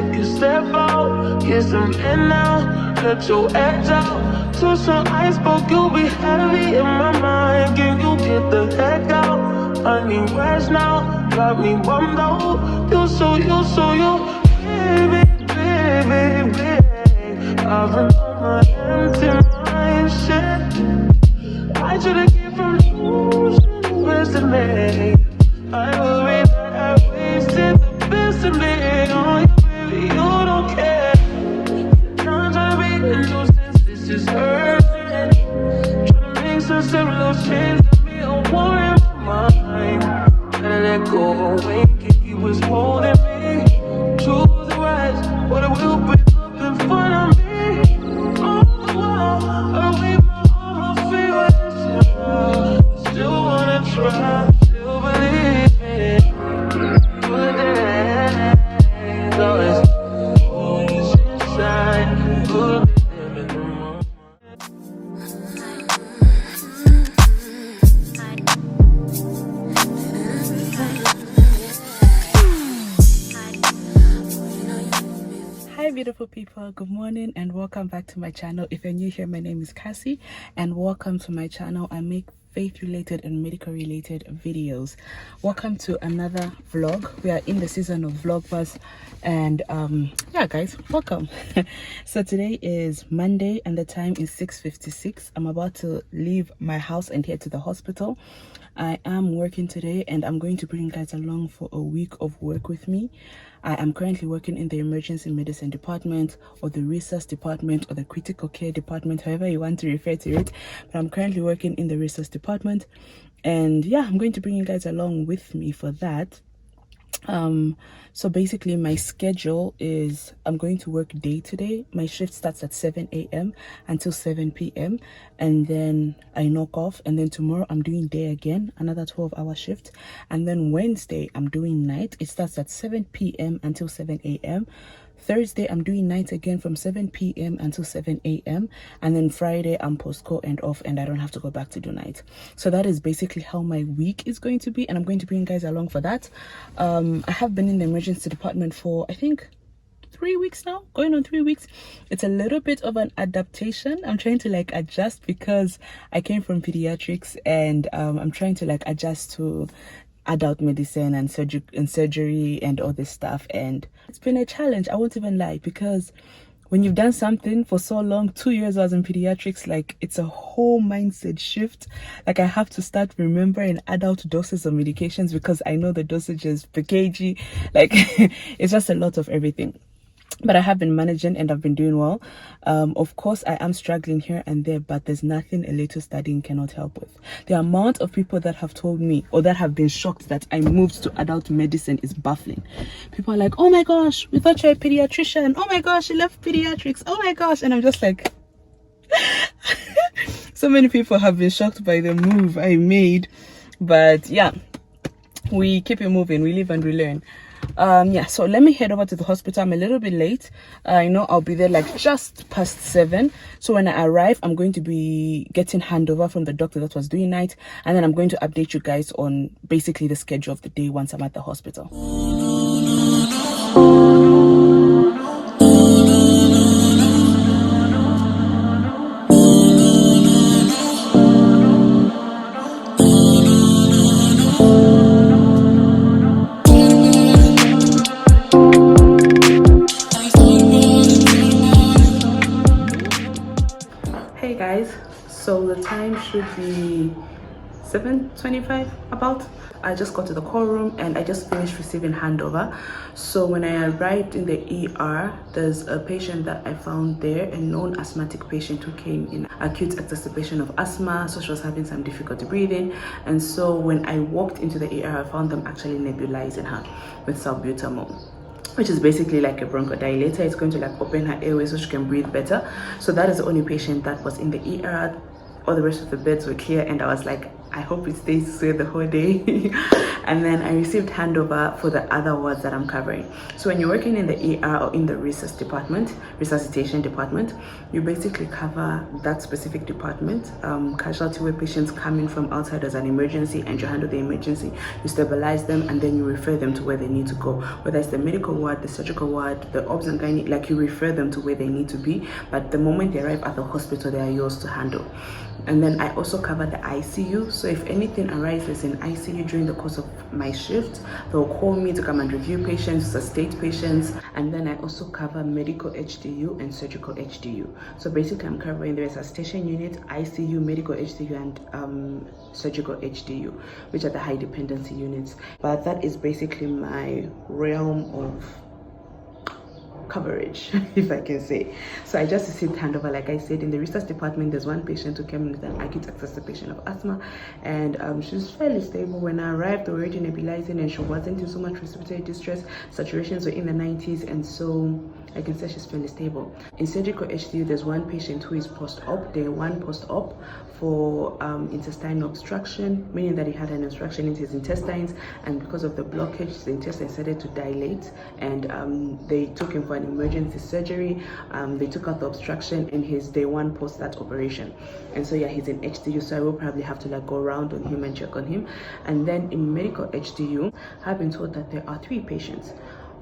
take a step out, get some air now, let your edge out. To some iceberg, you'll be heavy in my mind. Can you get the heck out? I need rest now, got me bummed out. You so baby, baby, baby. I've been on my empty mind, shit. I should've came from losing the best of me. I worry that I wasted the best of me. Oh, you baby, you don't care. Trying to be a nuisance, this is hurting. Trying to make some simple change to me, a war in my mind. Gotta let go of a wink, he was holding me. Choose the right, but it will break up in front of me. On the wall, I leave my feelings. Still wanna try, still believe me. Good days, always always inside. Good living in the moment. Hi beautiful people, good morning and welcome back to my channel. If you're new here, my name is Cassie and welcome to my channel. I make faith related and medical related videos. Welcome to another vlog. We are in the season of VLOGMAS and yeah guys, welcome. So today is Monday and the time is 6:56. I'm about to leave my house and head to the hospital. I am working today and I'm going to bring you guys along for a week of work with me. I am currently working in the emergency medicine department or the resus department or the critical care department, however you want to refer to it. But I'm currently working in the resus department and yeah, I'm going to bring you guys along with me for that. So basically my schedule is I'm going to work day today. My shift starts at 7 a.m. until 7 p.m. and then I knock off, and then tomorrow I'm doing day again, another 12-hour shift, and then Wednesday I'm doing night. It starts at 7 p.m. until 7 a.m. Thursday I'm doing night again from 7 p.m. until 7 a.m. and then Friday I'm post-co and off and I don't have to go back to do night. So that is basically how my week is going to be and I'm going to bring you guys along for that. I have been in the emergency department for I think 3 weeks now, going on 3 weeks. It's a little bit of an adaptation. I'm trying to like adjust because I came from pediatrics and I'm trying to like adjust to adult medicine and surgery and all this stuff, and it's been a challenge. I won't even lie, because when you've done something for so long, 2 years I was in pediatrics, like it's a whole mindset shift. Like I have to start remembering adult doses of medications because I know the dosages per kg. Like it's just a lot of everything. But I have been managing and I've been doing well. Of course, I am struggling here and there, but there's nothing a little studying cannot help with. The amount of people that have told me or that have been shocked that I moved to adult medicine is baffling. People are like, oh my gosh, we thought you're a pediatrician. Oh my gosh, you left pediatrics. Oh my gosh. And I'm just like, so many people have been shocked by the move I made. But yeah, we keep it moving. We live and we learn. Yeah, so let me head over to the hospital. I'm a little bit late. I know I'll be there like just past 7. So when I arrive, I'm going to be getting handover from the doctor that was doing night, and then I'm going to update you guys on basically the schedule of the day once I'm at the hospital. Hey guys, so the time should be 7:25 about. I just got to the call room and I just finished receiving handover. So when I arrived in the ER, there's a patient that I found there, a known asthmatic patient who came in acute exacerbation of asthma, so she was having some difficulty breathing. And so when I walked into the ER, I found them actually nebulizing her with salbutamol, which is basically like a bronchodilator. It's going to like open her airway so she can breathe better. So that is the only patient that was in the ER. All the rest of the beds were clear and I was like, I hope it stays clear the whole day. And then I received handover for the other wards that I'm covering. So when you're working in the ER or in the resuscitation department, you basically cover that specific department. Casualty where patients come in from outside as an emergency, and you handle the emergency, you stabilize them, and then you refer them to where they need to go. Whether it's the medical ward, the surgical ward, the obs and gynae, like you refer them to where they need to be. But the moment they arrive at the hospital, they are yours to handle. And then I also cover the ICU. So if anything arises in ICU during the course of my shift, they'll call me to come and review patients, sustain patients. And then I also cover medical HDU and surgical HDU. So basically I'm covering the resuscitation unit, ICU, medical HDU, and surgical HDU, which are the high dependency units. But that is basically my realm of coverage, if I can say. So I just received handover. Like I said, in the research department, there's one patient who came in with an acute exacerbation of asthma, and she's fairly stable. When I arrived, they were already nebulizing, and she wasn't in so much respiratory distress. Saturations were in the 90s, and so I can say she's fairly stable. In surgical HDU, there's one patient who is post-op, day 1 post-op, for intestinal obstruction, meaning that he had an obstruction in his intestines, and because of the blockage, the intestines started to dilate, and they took him for an emergency surgery. They took out the obstruction in his day 1 post that operation, and so yeah, he's in HDU. So I will probably have to like go around on him and check on him. And then in medical HDU, I've been told that there are 3 patients.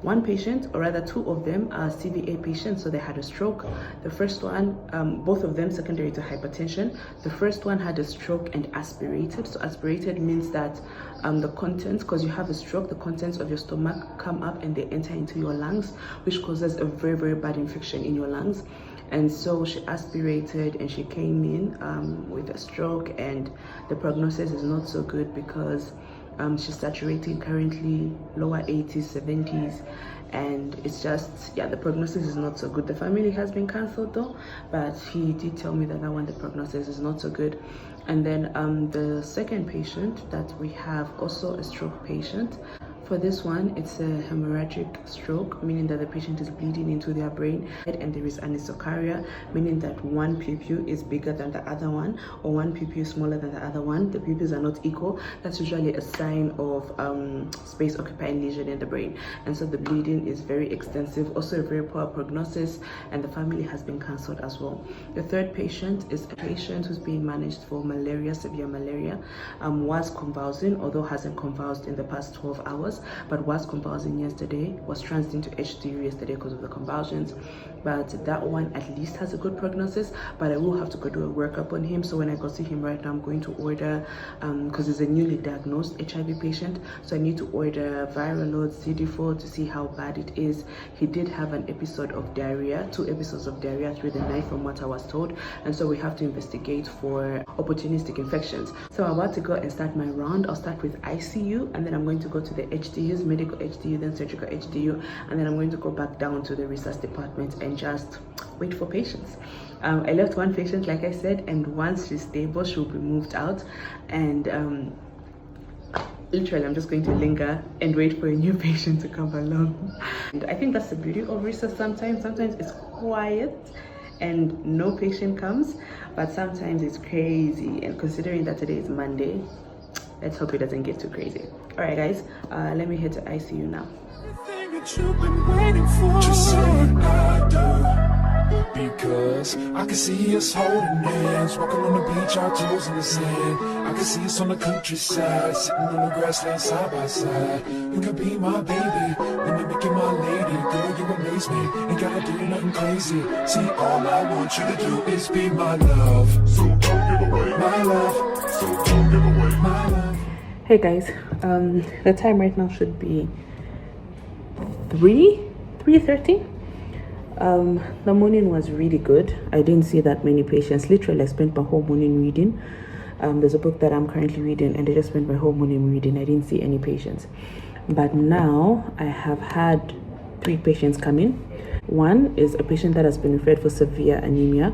One patient, or rather 2 of them, are CVA patients, so they had a stroke. The first one, both of them secondary to hypertension. The first one had a stroke and aspirated. So aspirated means that the contents, because you have a stroke, the contents of your stomach come up and they enter into your lungs, which causes a very, very bad infection in your lungs. And so she aspirated and she came in with a stroke, and the prognosis is not so good because she's saturating currently lower 80s, 70s, and it's just, yeah, the prognosis is not so good. The family has been cancelled though, but he did tell me that one, the prognosis is not so good. And then the second patient that we have, also a stroke patient. For this one, it's a hemorrhagic stroke, meaning that the patient is bleeding into their brain, and there is anisocaria, meaning that one pupil is bigger than the other one, or one pupil is smaller than the other one. The pupils are not equal. That's usually a sign of space occupying lesion in the brain, and so the bleeding is very extensive, also a very poor prognosis, and the family has been cancelled as well. The third patient is a patient who's being managed for malaria, severe malaria, was convulsing, although hasn't convulsed in the past 12 hours, but was convulsing yesterday, was transferred into HDU yesterday because of the convulsions. But that one at least has a good prognosis, but I will have to go do a workup on him. So when I go see him right now, I'm going to order, because he's a newly diagnosed HIV patient, so I need to order viral load CD4 to see how bad it is. He did have an episode of diarrhea, 2 episodes of diarrhea through the night from what I was told, and so we have to investigate for opportunistic infections. So I'm about to go and start my round. I'll start with ICU, and then I'm going to go to the HDUs, medical HDU, then surgical HDU, and then I'm going to go back down to the research department and just wait for patients. I left one patient, like I said, and once she's stable, she'll be moved out, and literally I'm just going to linger and wait for a new patient to come along. And I think that's the beauty of research. Sometimes it's quiet and no patient comes, but sometimes it's crazy, and considering that today is Monday, let's hope it doesn't get too crazy. All right guys, let me head to ICU now. That you've been waiting for. Just say I do, because I can see us holding hands, walking on the beach, our toes in the sand. I can see us on the countryside, sitting on the grassland side by side. You can be my baby, when you make you my lady. Girl, you amaze me, ain't gotta do nothing crazy. See, all I want you to do is be my love. So don't give away my love. So don't give away my love. Hey guys, the time right now should be 3:30. The morning was really good. I didn't see that many patients. Literally I spent my whole morning reading. There's a book that I'm currently reading, and I just spent my whole morning reading. I didn't see any patients, but now I have had 3 patients come in. One is a patient that has been referred for severe anemia.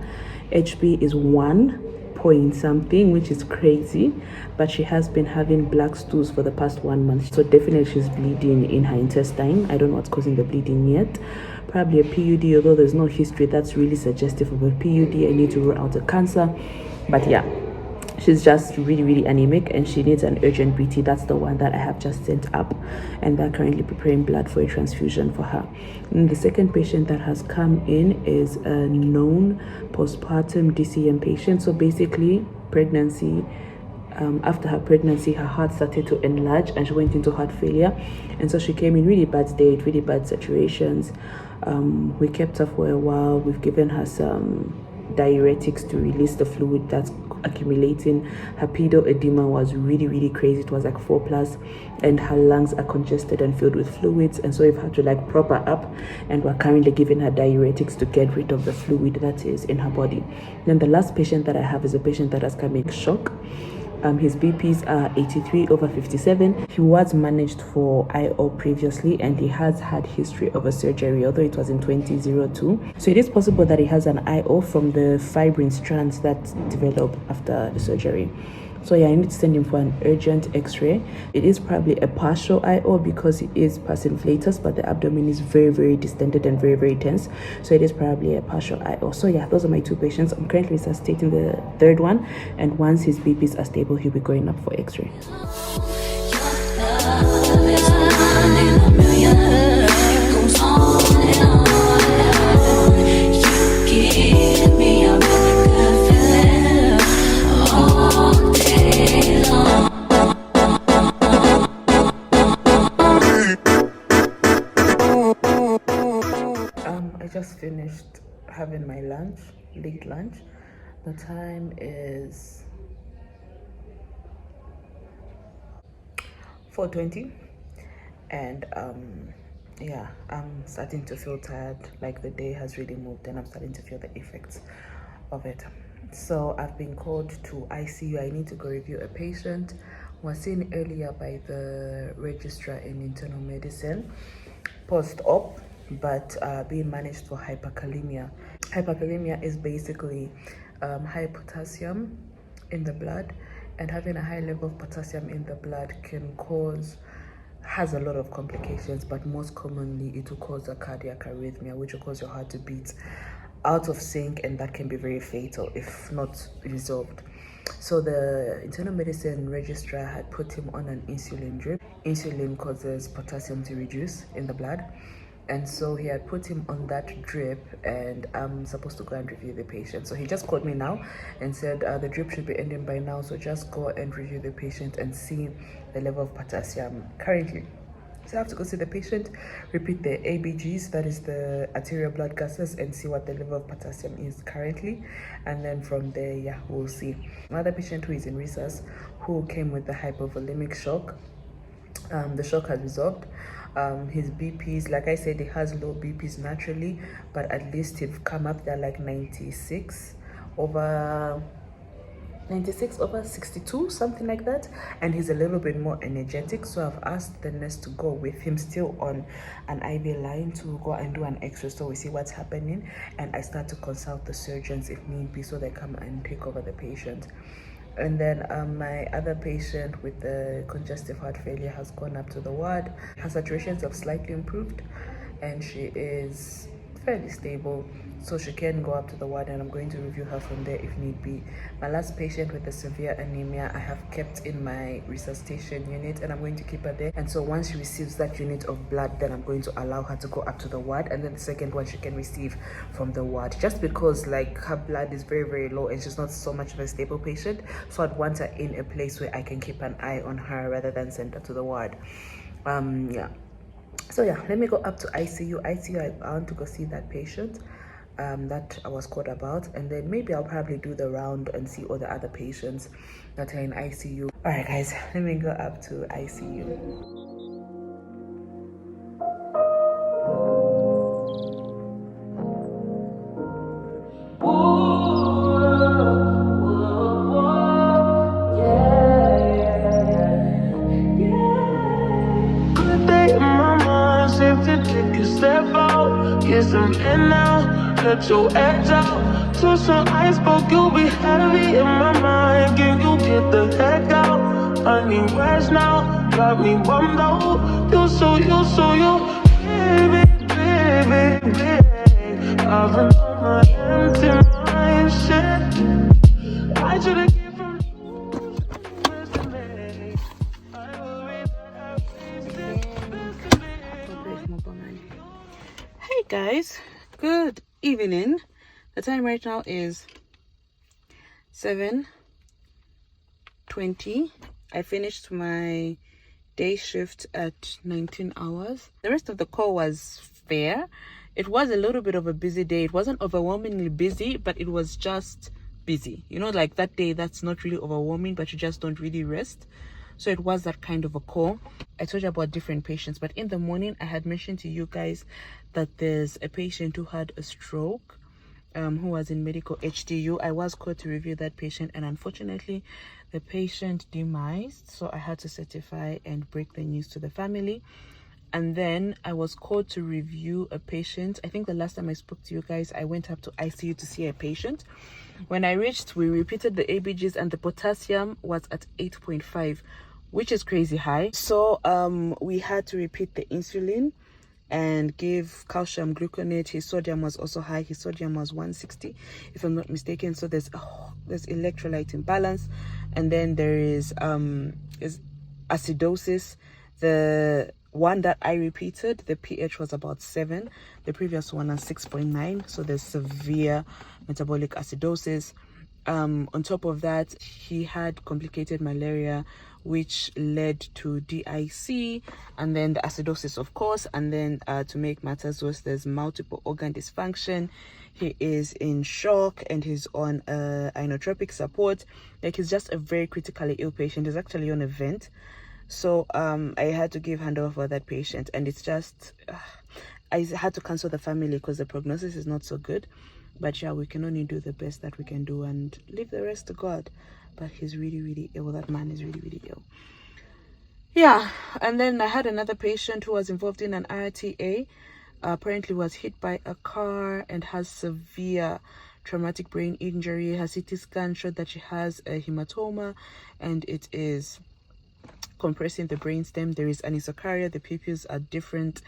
HB is 1 point something, which is crazy, but she has been having black stools for the past 1 month, so definitely she's bleeding in her intestine. I don't know what's causing the bleeding yet. Probably a PUD, although there's no history that's really suggestive of a PUD. I need to rule out a cancer, but yeah, She's just really anemic and she needs an urgent BT. That's the one that I have just sent up, and they're currently preparing blood for a transfusion for her. And the second patient that has come in is a known postpartum DCM patient. So basically pregnancy, after her pregnancy, her heart started to enlarge and she went into heart failure, and so she came in really bad state, really bad saturations. We kept her for a while. We've given her some diuretics to release the fluid that's accumulating. Her pedal edema was really crazy. It was like 4+, and her lungs are congested and filled with fluids, and so we've had to like prop her up, and we're currently giving her diuretics to get rid of the fluid that is in her body. Then the last patient that I have is a patient that has come in shock. His BPs are 83/57. He was managed for IO previously, and he has had history of a surgery, although it was in 2002. So it is possible that he has an IO from the fibrin strands that developed after the surgery. So yeah, I need to send him for an urgent x-ray. It is probably a partial IO because he is pars inflatus, but the abdomen is very distended and very tense. So it is probably a partial IO. So yeah, those are my two patients. I'm currently resuscitating the third one, and once his BPs are stable, he'll be going up for x-ray. I just finished having my lunch, late lunch. The time is 4:20, and yeah, I'm starting to feel tired. Like the day has really moved, and I'm starting to feel the effects of it. So I've been called to ICU. I need to go review a patient. Was seen earlier by the registrar in internal medicine, post-op, but being managed for hyperkalemia. Hyperkalemia is basically high potassium in the blood, and having a high level of potassium in the blood has a lot of complications, but most commonly it will cause a cardiac arrhythmia, which will cause your heart to beat out of sync, and that can be very fatal if not resolved. So the internal medicine registrar had put him on an insulin drip. Insulin causes potassium to reduce in the blood, and so he had put him on that drip, and I'm supposed to go and review the patient. So he just called me now and said the drip should be ending by now, so just go and review the patient and see the level of potassium currently. So I have to go see the patient, repeat the ABGs, that is the arterial blood gases, and see what the level of potassium is currently. And then from there, yeah, we'll see. Another patient who is in resus, who came with the hypovolemic shock. The shock has resolved. His BPs, like I said, he has low BPs naturally, but at least he've come up there like 96 over 62, something like that, and he's a little bit more energetic. So I've asked the nurse to go with him still on an IV line to go and do an x-ray, so we see what's happening, and I start to consult the surgeons if need be, so they come and take over the patient. And then my other patient with the congestive heart failure has gone up to the ward. Her saturations have slightly improved, and she is fairly stable, so she can go up to the ward, and I'm going to review her from there if need be. My last patient with the severe anemia, I have kept in my resuscitation unit, and I'm going to keep her there. And so once she receives that unit of blood, then I'm going to allow her to go up to the ward, and then the second one she can receive from the ward, just because like her blood is very low and she's not so much of a stable patient. So I'd want her in a place where I can keep an eye on her rather than send her to the ward. Yeah. So yeah, let me go up to ICU. I want to go see that patient that I was called about, and then maybe I'll probably do the round and see all the other patients that are in ICU. All right guys, let me go up to ICU. Get some air now, let your edge out. To some iceberg, you'll be heavy in my mind. Can you get the heck out? I need rest now, got me bummed out. You so baby. I've been on my empty mind, shit. I should've given. Guys, good evening. The time right now is 7:20. I finished my day shift at 19 hours. The rest of the call was fair. It was a little bit of a busy day. It wasn't overwhelmingly busy, but it was just busy. You know, like that day that's not really overwhelming, but you just don't really rest. So it was that kind of a call. I told you about different patients, but in the morning I had mentioned to you guys that there's a patient who had a stroke, who was in medical HDU. I was called to review that patient, and unfortunately the patient demised, so I had to certify and break the news to the family. And then I was called to review a patient. I think the last time I spoke to you guys, I went up to ICU to see a patient. When I reached, we repeated the ABGs and the potassium was at 8.5, which is crazy high. So we had to repeat the insulin and give calcium gluconate. His sodium was also high. His sodium was 160, if I'm not mistaken. So there's electrolyte imbalance, and then there is acidosis. The one that I repeated, the pH was about 7. The previous one was 6.9. So there's severe metabolic acidosis. On top of that, he had complicated malaria, which led to DIC, and then the acidosis, of course. And then to make matters worse, there's multiple organ dysfunction. He is in shock and he's on inotropic support. Like, he's just a very critically ill patient. He's actually on a vent. So I had to give handover for that patient, and it's just I had to cancel the family because the prognosis is not so good. But yeah, we can only do the best that we can do and leave the rest to God. But he's really, really ill. That man is really, really ill. Yeah, and then I had another patient who was involved in an RTA. Apparently was hit by a car and has severe traumatic brain injury. Her CT scan showed that she has a hematoma, and it is compressing the brainstem. There is anisocaria. The pupils are different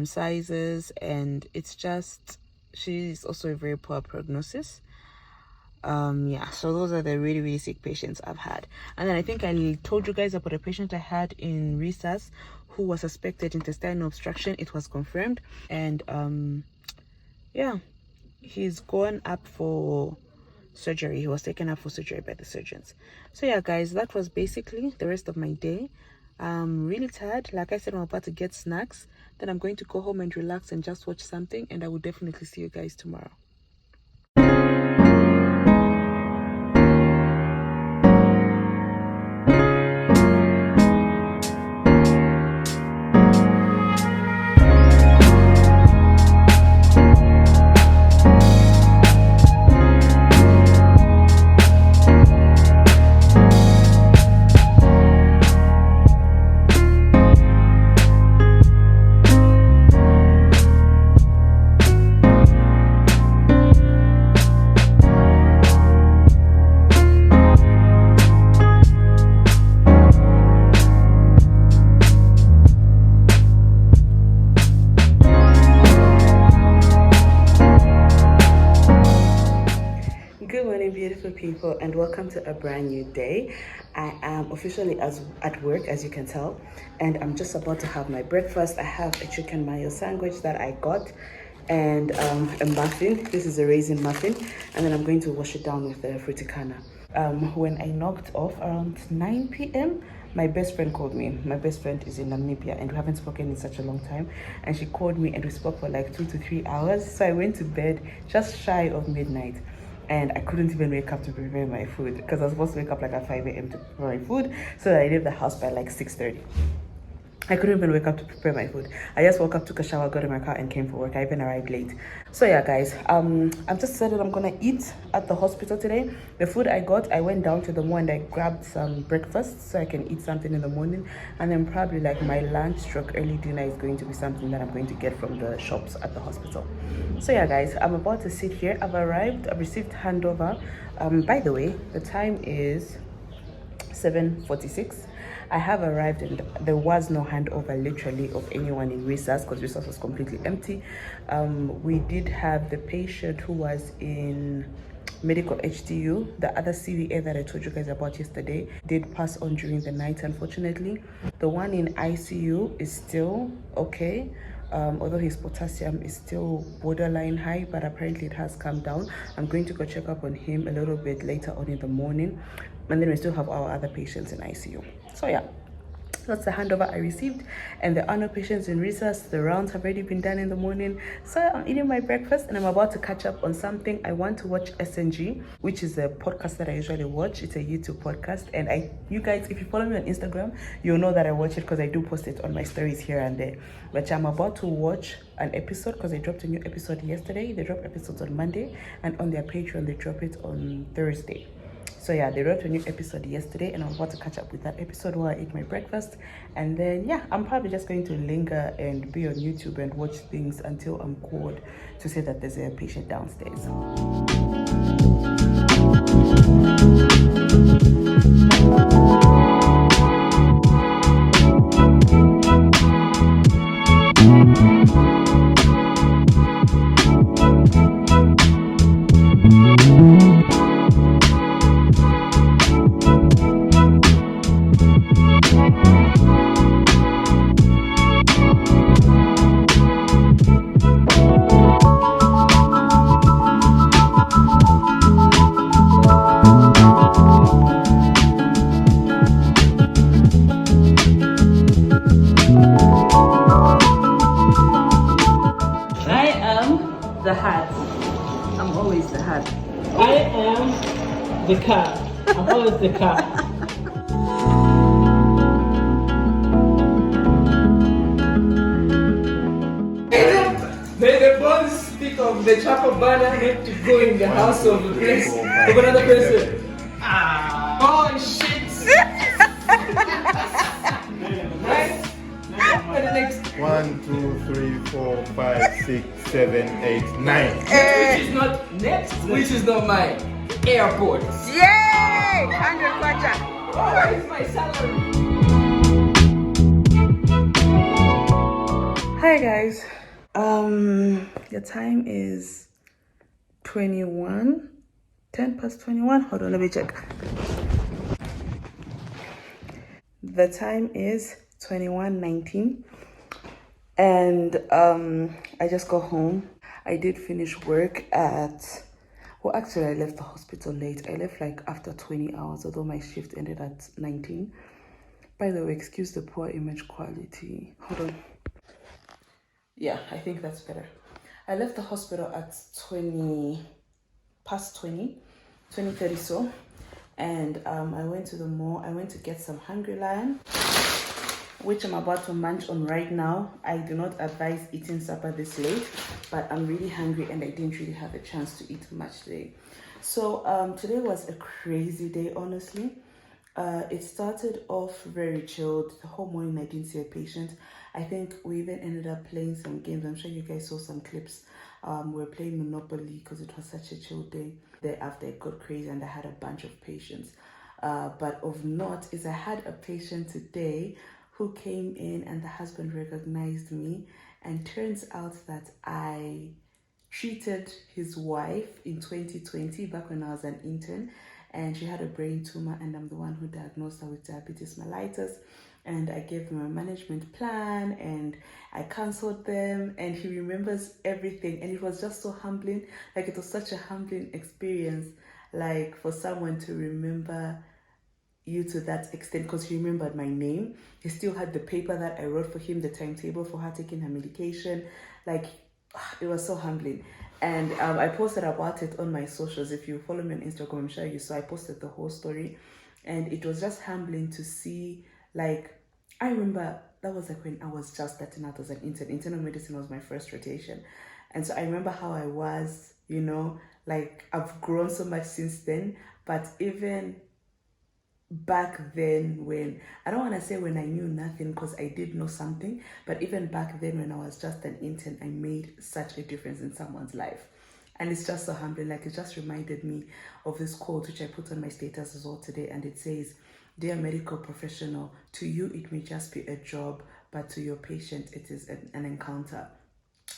sizes, and it's just, she's also a very poor prognosis. Yeah, so those are the really, really sick patients I've had. And then I think I told you guys about a patient I had in resus who was suspected intestinal obstruction. It was confirmed, and yeah, he's gone up for surgery. He was taken up for surgery by the surgeons. So yeah, guys, that was basically the rest of my day. I'm really tired. Like I said, I'm about to get snacks, then I'm going to go home and relax and just watch something, and I will definitely see you guys tomorrow. Beautiful people, and welcome to a brand new day. I am officially at work, as you can tell, and I'm just about to have my breakfast. I have a chicken mayo sandwich that I got, and a muffin. This is a raisin muffin, and then I'm going to wash it down with the fruticana. When I knocked off around 9 p.m, my best friend called me. My best friend is in Namibia, and we haven't spoken in such a long time, and she called me and we spoke for like 2 to 3 hours. So I went to bed just shy of midnight, and I couldn't even wake up to prepare my food because I was supposed to wake up like at 5 a.m. to prepare my food, so that I leave the house by like 6:30. I couldn't even wake up to prepare my food. I just woke up, took a shower, got in my car, and came for work. I even arrived late. So yeah, guys, I've just decided I'm gonna eat at the hospital today. The food I got, I went down to the mall and I grabbed some breakfast so I can eat something in the morning, and then probably like my lunch stroke early dinner is going to be something that I'm going to get from the shops at the hospital. So yeah, guys, I'm about to sit here. I've arrived. I've received handover. By the way, the time is 7:46. I have arrived and there was no handover literally of anyone in resus because resus was completely empty. We did have the patient who was in medical HDU, the other CVA that I told you guys about yesterday, did pass on during the night, unfortunately. The one in ICU is still okay. although his potassium is still borderline high, but apparently it has come down. I'm going to go check up on him a little bit later on in the morning, and then we still have our other patients in ICU. So yeah, that's the handover I received. And there are no patients in recess. The rounds have already been done in the morning. So I'm eating my breakfast and I'm about to catch up on something. I want to watch SNG, which is a podcast that I usually watch. It's a YouTube podcast. And you guys, if you follow me on Instagram, you'll know that I watch it because I do post it on my stories here and there. But I'm about to watch an episode because they dropped a new episode yesterday. They drop episodes on Monday, and on their Patreon, they drop it on Thursday. So yeah, they wrote a new episode yesterday, and I'm about to catch up with that episode while I eat my breakfast. And then yeah, I'm probably just going to linger and be on YouTube and watch things until I'm called to say that there's a patient downstairs. The hat. I'm always the hat. I am the car. I'm always the car. May the bones speak of the chapel banner not to go in the house of the place of another person. Oh shit! Right? For the next 1, 2, 3, 4, 5, 6, 7, 8, 9. which is not next, which is not mine. Airport. Yay! 100 kwacha. Where is my salary? Hi guys. The time is 10 past 21. Hold on, let me check. The time is 21:19, and I just got home. I did finish work actually I left the hospital late. I left like after 20 hours, although my shift ended at 19. By the way, excuse the poor image quality. Hold on. Yeah, I think that's better. I left the hospital at 20:30 so, and I went to the mall. I went to get some Hungry Lion, which I'm about to munch on right now. I do not advise eating supper this late, but I'm really hungry and I didn't really have a chance to eat much today. So today was a crazy day, honestly. It started off very chilled. The whole morning I didn't see a patient. I think we even ended up playing some games. I'm sure you guys saw some clips. We were playing Monopoly because it was such a chill day. Thereafter it got crazy and I had a bunch of patients. But of note is I had a patient today who came in and the husband recognized me, and turns out that I treated his wife in 2020 back when I was an intern, and she had a brain tumor, and I'm the one who diagnosed her with diabetes mellitus. And I gave him a management plan and I counseled them, and he remembers everything. And it was just so humbling. Like, it was such a humbling experience, like for someone to remember you to that extent, because he remembered my name. He still had the paper that I wrote for him, the timetable for her taking her medication. Like, it was so humbling. And I posted about it on my socials. If you follow me on Instagram, I'm sure you saw I posted the whole story. And it was just humbling to see, like, I remember that was like when I was just starting out as an intern. Internal medicine was my first rotation. And so I remember how I was, you know, like I've grown so much since then. But even back then, when I don't want to say when I knew nothing, because I did know something, but even back then when I was just an intern, I made such a difference in someone's life. And it's just so humbling. Like, it just reminded me of this quote which I put on my status as well today, and it says, "Dear medical professional, to you it may just be a job, but to your patient it is an encounter."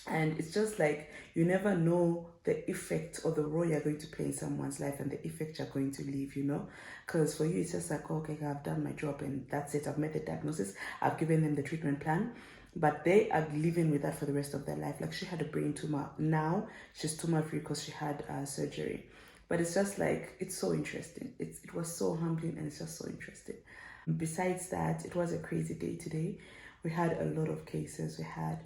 And it's just like, you never know the effect or the role you're going to play in someone's life and the effect you're going to leave, you know? Because for you, it's just like, okay, I've done my job and that's it. I've made the diagnosis. I've given them the treatment plan. but they are living with that for the rest of their life. Like, she had a brain tumor. Now she's tumor free because she had surgery. But it's just like, it's so interesting. It was so humbling, and it's just so interesting. Besides that, it was a crazy day today. We had a lot of cases. We had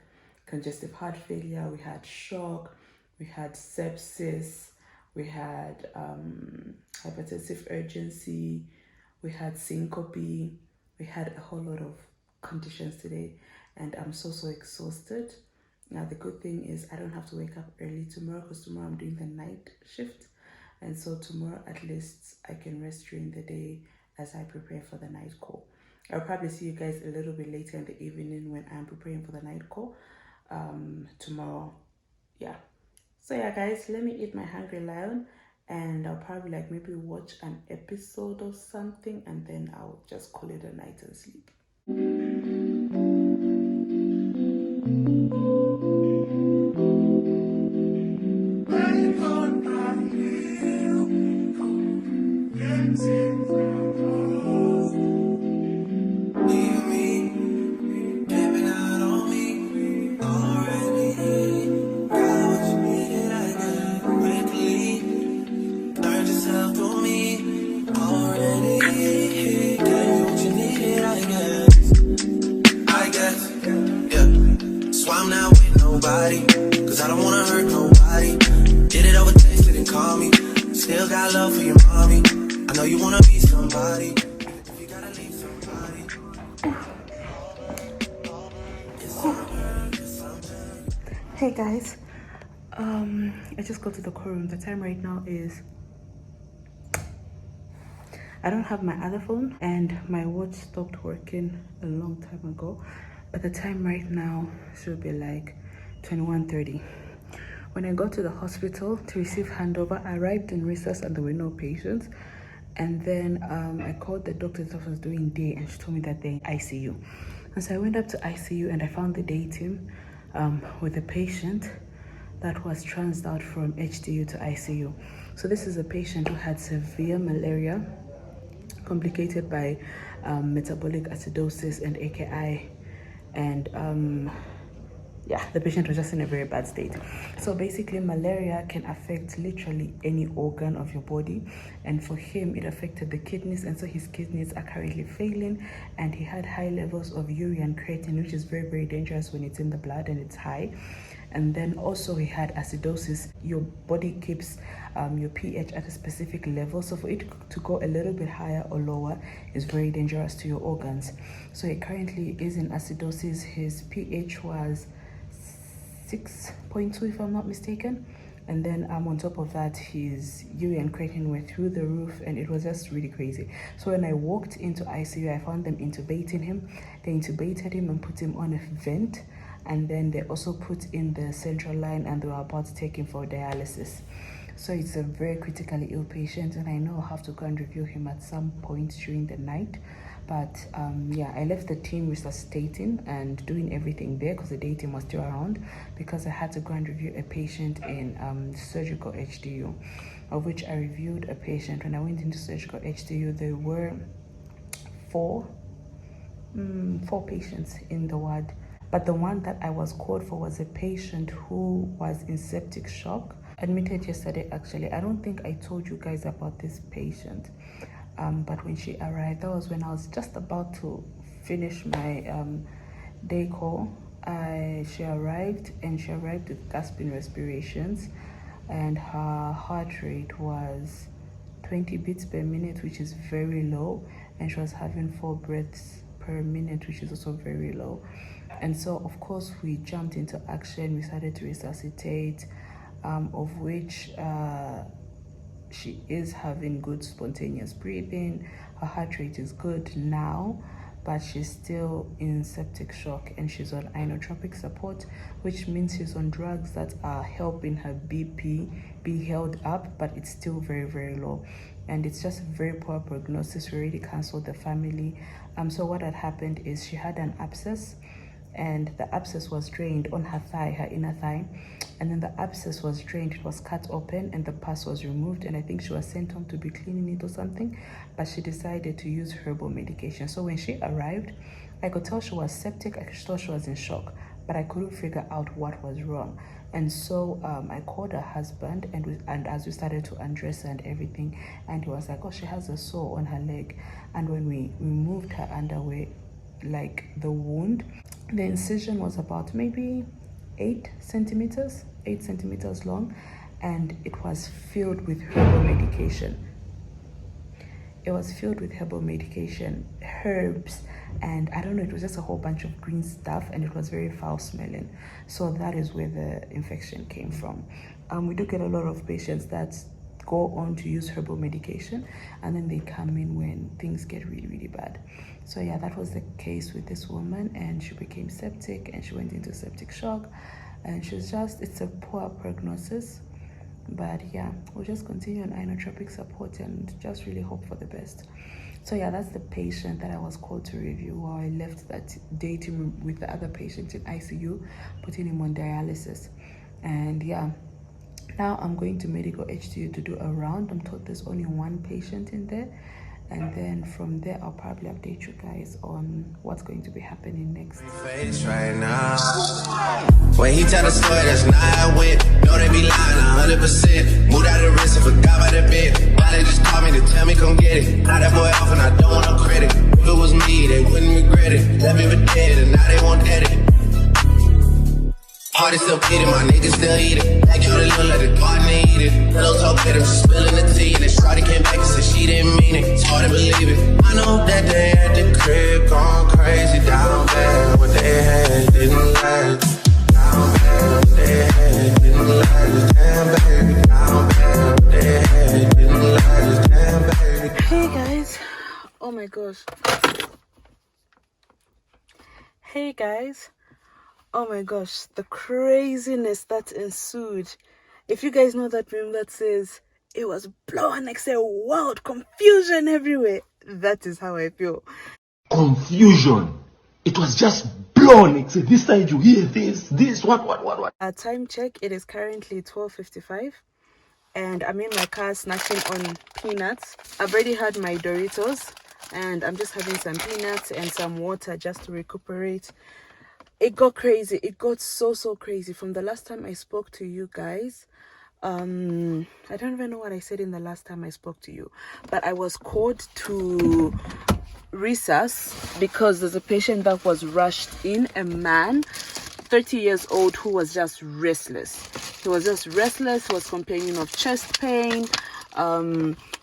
congestive heart failure, we had shock, we had sepsis, we had hypertensive urgency, we had syncope, we had a whole lot of conditions today, and I'm so exhausted. Now the good thing is I don't have to wake up early tomorrow, because tomorrow I'm doing the night shift, and so tomorrow at least I can rest during the day as I prepare for the night call. I'll probably see you guys a little bit later in the evening when I'm preparing for the night call tomorrow. Yeah, so yeah guys, let me eat my hungry lion, and I'll probably like maybe watch an episode or something, and then I'll just call it a night and sleep. Cause I don't wanna hurt nobody. Did it over text, didn't call me. Still got love for your mommy. I know you wanna be somebody. If you gotta leave somebody. Hey guys, I just got to the call room. The time right now is, I don't have my other phone, and my watch stopped working a long time ago, but the time right now should be like 21:30. When I got to the hospital to receive handover, I arrived in recess and there were no patients, and then I called the doctor's office during day, and she told me that they're in ICU. And so I went up to ICU, and I found the day team with a patient that was transferred out from HDU to ICU. So this is a patient who had severe malaria complicated by metabolic acidosis and AKI, and yeah, the patient was just in a very bad state. So basically, malaria can affect literally any organ of your body, and for him it affected the kidneys, and so his kidneys are currently failing, and he had high levels of urea and creatine, which is very dangerous when it's in the blood and it's high. And then also he had acidosis. Your body keeps your pH at a specific level, so for it to go a little bit higher or lower is very dangerous to your organs. So he currently is in acidosis. His pH was 6.2 if I'm not mistaken, and then on top of that his urea and creatine were through the roof, and it was just really crazy. So when I walked into ICU, I found them intubating him. They intubated him and put him on a vent, and then they also put in the central line, and they were about to take him for dialysis. So it's a very critically ill patient, and I know I'll have to go and review him at some point during the night. But yeah, I left the team resuscitating and doing everything there because the day team was still around, because I had to go and review a patient in surgical HDU, of which I reviewed a patient. When I went into surgical HDU, there were four patients in the ward, but the one that I was called for was a patient who was in septic shock, admitted yesterday actually. I don't think I told you guys about this patient. But when she arrived, that was when I was just about to finish my day call. She arrived with gasping respirations, and her heart rate was 20 beats per minute, which is very low, and she was having 4 breaths per minute, which is also very low. And so of course we jumped into action. We started to resuscitate, of which she is having good spontaneous breathing. Her heart rate is good now, but she's still in septic shock, and she's on inotropic support, which means she's on drugs that are helping her BP be held up, but it's still very low, and it's just a very poor prognosis. We already cancelled the family. So what had happened is she had an abscess, and the abscess was drained on her thigh, her inner thigh, and then the abscess was drained. It was cut open and the pus was removed, and I think she was sent home to be cleaning it or something, but she decided to use herbal medication. So when she arrived, I could tell she was septic, I could tell she was in shock, but I couldn't figure out what was wrong. And so I called her husband, and as we started to undress her and everything, and he was like, oh, she has a sore on her leg. And when we removed her underwear, like the wound, the incision was about maybe 8 centimeters long, and it was filled with herbal medication. It was filled with herbal medication, herbs, and I don't know, it was just a whole bunch of green stuff, and it was very foul smelling. So that is where the infection came from. We do get a lot of patients that go on to use herbal medication, and then they come in when things get really, really bad. So yeah, that was the case with this woman, and she became septic, and she went into septic shock, and it's a poor prognosis. But yeah, we'll just continue on inotropic support and just really hope for the best. So yeah, that's the patient that I was called to review while I left that day with the other patient in ICU, putting him on dialysis. And yeah, now I'm going to medical HTU to do a round. I'm told there's only one patient in there, and then from there I'll probably update you guys on what's going to be happening next. Face right now. When he tell the story, that's not how it went. Know they be lying 100%. Moved out of the risk and forgot about the bed. Now they just called me to tell me come get it. Now that boy off and I don't want no credit. If it was me, they wouldn't regret it. Left me for dead and now they won't dead it. Party still bleeding, my niggas still eat it. Back out a little like the garden they eat it. Little talk better, she spilling the tea. And then Shawty came back and said she didn't mean it. It's hard to believe it. I know that they at the crib going crazy down there. What they had didn't last. Down there, what they had didn't last. Damn baby, down there, what they had didn't last. Damn baby. Hey guys, oh my gosh. Hey guys. Oh my gosh, the craziness that ensued. If you guys know that meme that says, it was blowing like say wild confusion everywhere. That is how I feel. Confusion. It was just blown. It's this side you hear this, what? At time check, it is currently 12:55. And I'm in my car snacking on peanuts. I've already had my Doritos, and I'm just having some peanuts and some water just to recuperate. It got crazy. It got so crazy. From the last time I spoke to you guys, I don't even know what I said in the last time I spoke to you, but I was called to resus because there's a patient that was rushed in, a man, 30 years old, who was just restless. He was just restless. He was complaining of chest pain.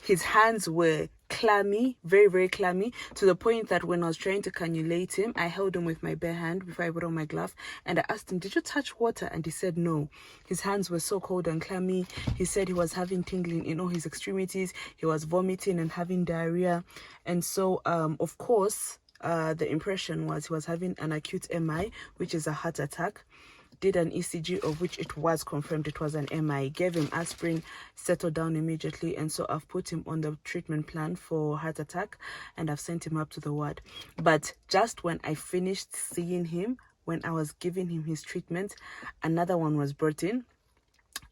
His hands were clammy, very clammy, to the point that when I was trying to cannulate him, I held him with my bare hand before I put on my glove, and I asked him, did you touch water? And he said no. His hands were so cold and clammy. He said he was having tingling in all his extremities. He was vomiting and having diarrhea. And so of course the impression was he was having an acute MI, which is a heart attack. Did an ECG, of which it was confirmed it was an MI. Gave him aspirin, settled down immediately, and so I've put him on the treatment plan for heart attack, and I've sent him up to the ward. But just when I finished seeing him, when I was giving him his treatment, another one was brought in,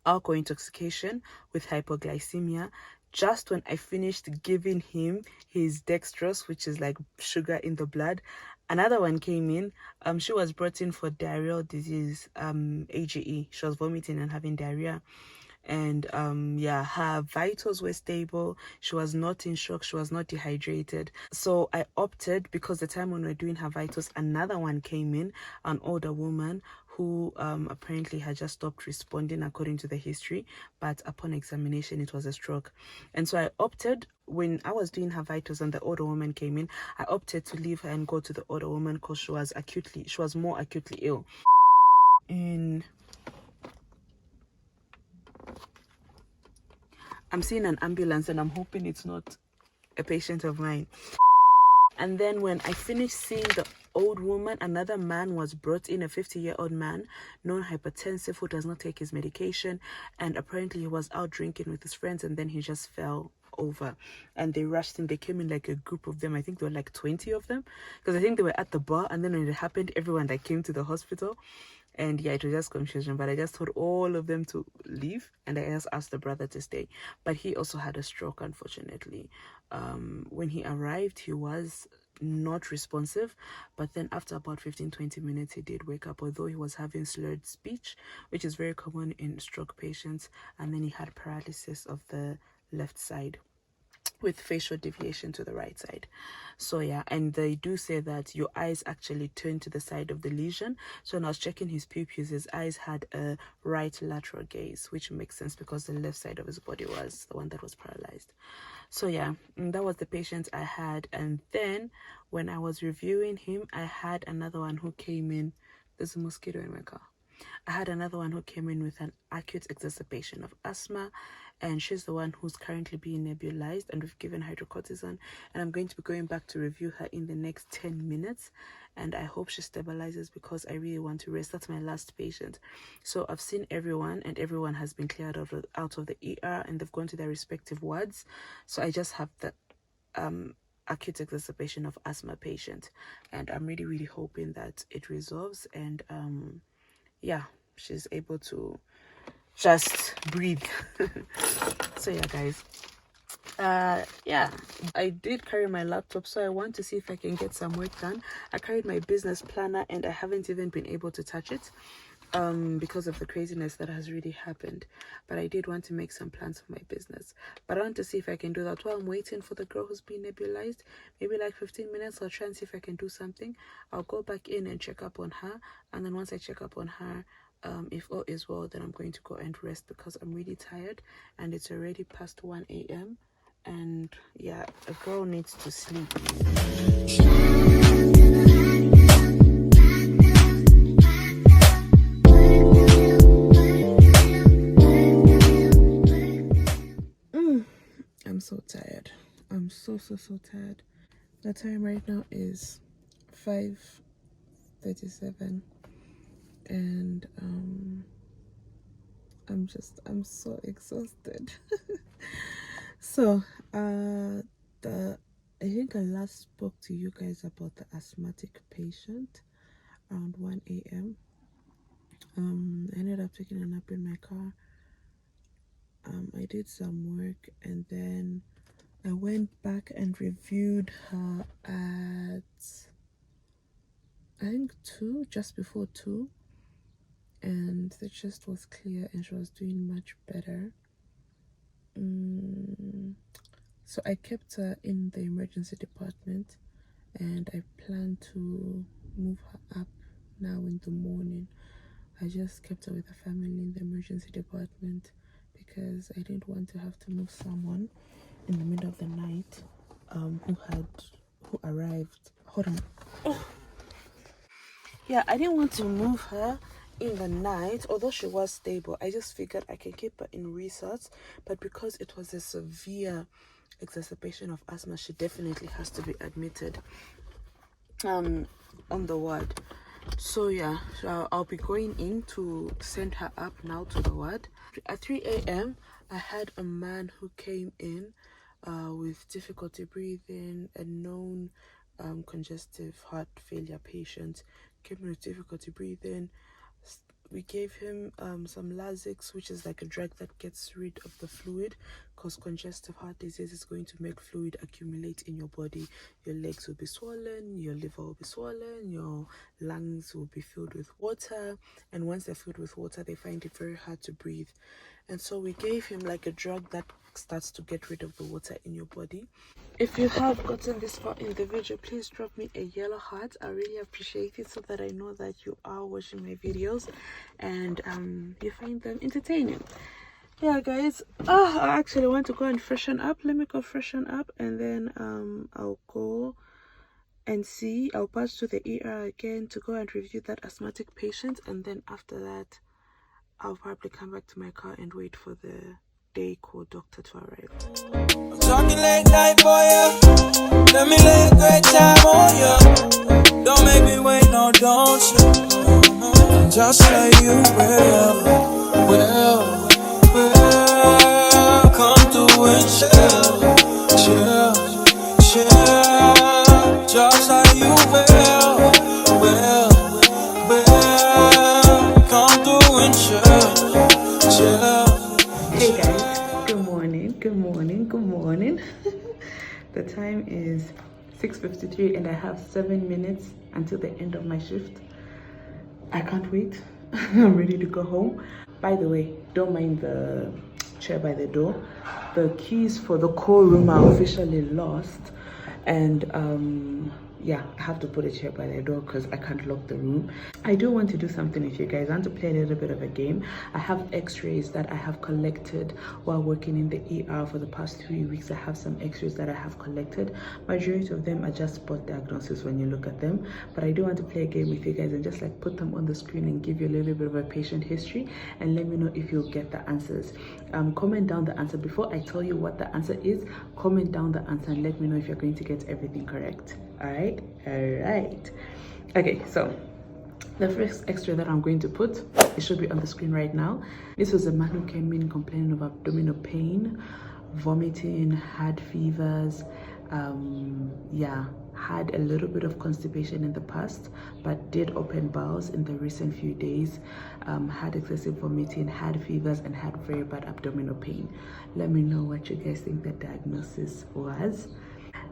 alcohol intoxication with hypoglycemia. Just when I finished giving him his dextrose, which is like sugar in the blood, another one came in. She was brought in for diarrheal disease, AGE. She was vomiting and having diarrhea. And yeah, her vitals were stable. She was not in shock. She was not dehydrated. So I opted, because the time when we were doing her vitals, another one came in, an older woman who apparently had just stopped responding according to the history, but upon examination it was a stroke. And so I opted, when I was doing her vitals and the older woman came in, I opted to leave her and go to the older woman because she was more acutely ill. I'm seeing an ambulance and I'm hoping it's not a patient of mine. And then when I finished seeing the old woman, another man was brought in, a 50-year-old man, non-hypertensive, who does not take his medication. And apparently he was out drinking with his friends, and then he just fell over. And they rushed him. They came in like a group of them. I think there were like 20 of them, because I think they were at the bar. And then when it happened, everyone that came to the hospital. And yeah, it was just confusion. But I just told all of them to leave, and I just asked the brother to stay. But he also had a stroke, unfortunately. When he arrived, he was not responsive, but then after about 15-20 minutes he did wake up, although he was having slurred speech, which is very common in stroke patients, and then he had paralysis of the left side with facial deviation to the right side. So yeah, and they do say that your eyes actually turn to the side of the lesion. So when I was checking his pupils, his eyes had a right lateral gaze, which makes sense because the left side of his body was the one that was paralyzed. So yeah, that was the patient I had. And then when I was reviewing him, I had another one who came in. There's a mosquito in my car. I had another one who came in with an acute exacerbation of asthma, and she's the one who's currently being nebulized, and we've given hydrocortisone, and I'm going to be going back to review her in the next 10 minutes, and I hope she stabilizes because I really want to rest. That's my last patient. So I've seen everyone, and everyone has been cleared out of the ER, and they've gone to their respective wards. So I just have the acute exacerbation of asthma patient, and I'm really hoping that it resolves, and yeah, she's able to just breathe. So yeah, guys, yeah, I did carry my laptop, so I want to see if I can get some work done. I carried my business planner, and I haven't even been able to touch it because of the craziness that has really happened. But I did want to make some plans for my business, but I want to see if I can do that while I'm waiting for the girl who's being nebulized. Maybe like 15 minutes. I'll try and see if I can do something. I'll go back in and check up on her, and then once I check up on her, if all is well, then I'm going to go and rest because I'm really tired, and it's already past 1 a.m. and yeah, a girl needs to sleep. I'm so tired. I'm so tired. The time right now is 5:37, and I'm so exhausted. So I think I last spoke to you guys about the asthmatic patient around 1 a.m. I ended up taking a nap in my car. I did some work, and then I went back and reviewed her at I think 2, just before 2, and the chest was clear and she was doing much better. So I kept her in the emergency department, and I plan to move her up now in the morning. I just kept her with the family in the emergency department because I didn't want to have to move someone in the middle of the night who arrived. Hold on. Oh. Yeah, I didn't want to move her in the night, although she was stable. I just figured I can keep her in resorts, but because it was a severe exacerbation of asthma, she definitely has to be admitted on the ward. So yeah, I'll be going in to send her up now to the ward. At 3 a.m. I had a man who came in with difficulty breathing, a known congestive heart failure patient. Came in with difficulty breathing. We gave him some Lasix, which is like a drug that gets rid of the fluid, because congestive heart disease is going to make fluid accumulate in your body. Your legs will be swollen, your liver will be swollen, your lungs will be filled with water, and once they're filled with water, they find it very hard to breathe. And so we gave him like a drug that starts to get rid of the water in your body. If you have gotten this far in the video, please drop me a yellow heart. I really appreciate it, so that I know that you are watching my videos and you find them entertaining. Yeah, guys, I actually want to go and freshen up. Let me go freshen up, and then I'll go and see. I'll pass to the ER again to go and review that asthmatic patient, and then after that I'll probably come back to my car and wait for the day call doctor to arrive. I'm talking late night, boy, yeah. Let me lay a great time on you. Don't make me wait, no, don't you? Just say you will. Come through and chill. Just say you will. Come through and chill. Hey guys, good morning. The time is 6:53 and I have 7 minutes until the end of my shift. I can't wait. I'm ready to go home. By the way, don't mind the chair by the door. The keys for the core room are officially lost, and yeah, I have to put a chair by the door because I can't lock the room. I do want to do something with you guys. I want to play a little bit of a game. I have x-rays that I have collected while working in the ER for the past 3 weeks. I have some x-rays that I have collected. Majority of them are just spot diagnosis when you look at them, but I do want to play a game with you guys and just like put them on the screen and give you a little bit of a patient history and let me know if you'll get the answers. Comment down the answer. Before I tell you what the answer is, comment down the answer and let me know if you're going to get everything correct. All right. Okay, so the first x-ray that I'm going to put, it should be on the screen right now. This was a man who came in complaining of abdominal pain, vomiting, had fevers, yeah, had a little bit of constipation in the past, but did open bowels in the recent few days, had excessive vomiting, had fevers, and had very bad abdominal pain. Let me know what you guys think the diagnosis was.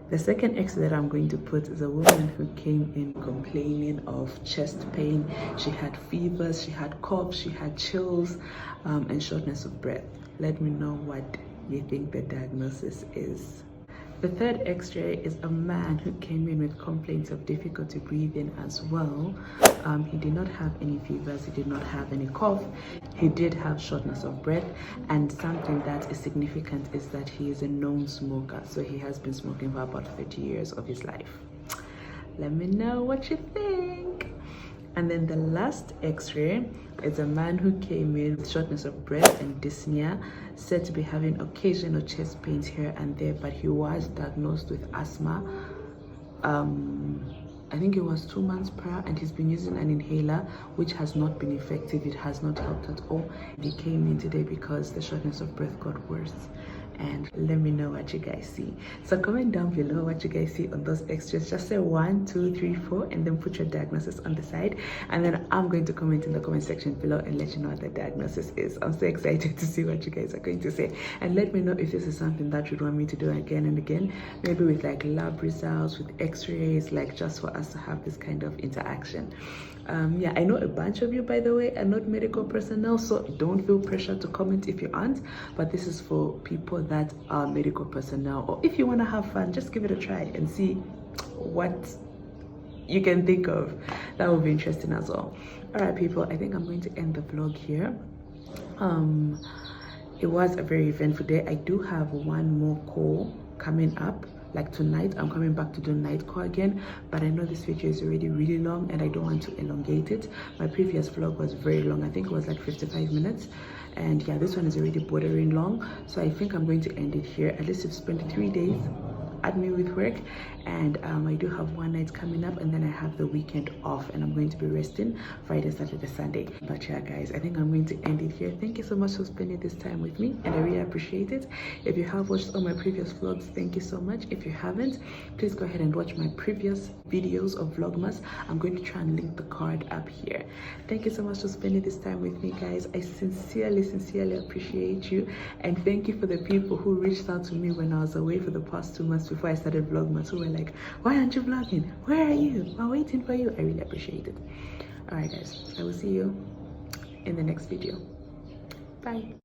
The second x-ray that I'm going to put is a woman who came in complaining of chest pain. She had fevers, she had coughs, she had chills, and shortness of breath. Let me know what you think the diagnosis is. The third x-ray is a man who came in with complaints of difficulty breathing as well. He did not have any fevers, he did not have any cough, he did have shortness of breath, and something that is significant is that he is a known smoker, so he has been smoking for about 30 years of his life. Let me know what you think. And then the last x-ray is a man who came in with shortness of breath and dyspnea, said to be having occasional chest pains here and there, but he was diagnosed with asthma. I think it was 2 months prior, and he's been using an inhaler which has not been effective. It has not helped at all. He came in today because the shortness of breath got worse. And let me know what you guys see. So comment down below what you guys see on those x-rays. Just say 1, 2, 3, 4 and then put your diagnosis on the side, and then I'm going to comment in the comment section below and let you know what the diagnosis is. I'm so excited to see what you guys are going to say, and let me know if this is something that you'd want me to do again and again, maybe with like lab results, with x-rays, like just for us to have this kind of interaction. Yeah, I know a bunch of you, by the way, are not medical personnel, so don't feel pressure to comment if you aren't, but this is for people that are medical personnel, or if you want to have fun, just give it a try and see what you can think of. That would be interesting as well. All right, people, I think I'm going to end the vlog here. It was a very eventful day. I do have one more call coming up. Like tonight, I'm coming back to do night call again, but I know this video is already really long and I don't want to elongate it. My previous vlog was very long. I think it was like 55 minutes, and yeah, this one is already bordering long, so I think I'm going to end it here. At least you've spent 3 days at me with work, and I do have one night coming up, and then I have the weekend off, and I'm going to be resting Friday, Saturday, Sunday. But yeah, guys, I think I'm going to end it here. Thank you so much for spending this time with me, and I really appreciate it. If you have watched all my previous vlogs, thank you so much. If you haven't, please go ahead and watch my previous videos of Vlogmas. I'm going to try and link the card up here. Thank you so much for spending this time with me, guys. I sincerely appreciate you, and thank you for the people who reached out to me when I was away for the past 2 months before I started Vlogmas, who were like, why aren't you vlogging? Where are you? I'm waiting for you. I really appreciate it. All right, guys, I will see you in the next video. Bye.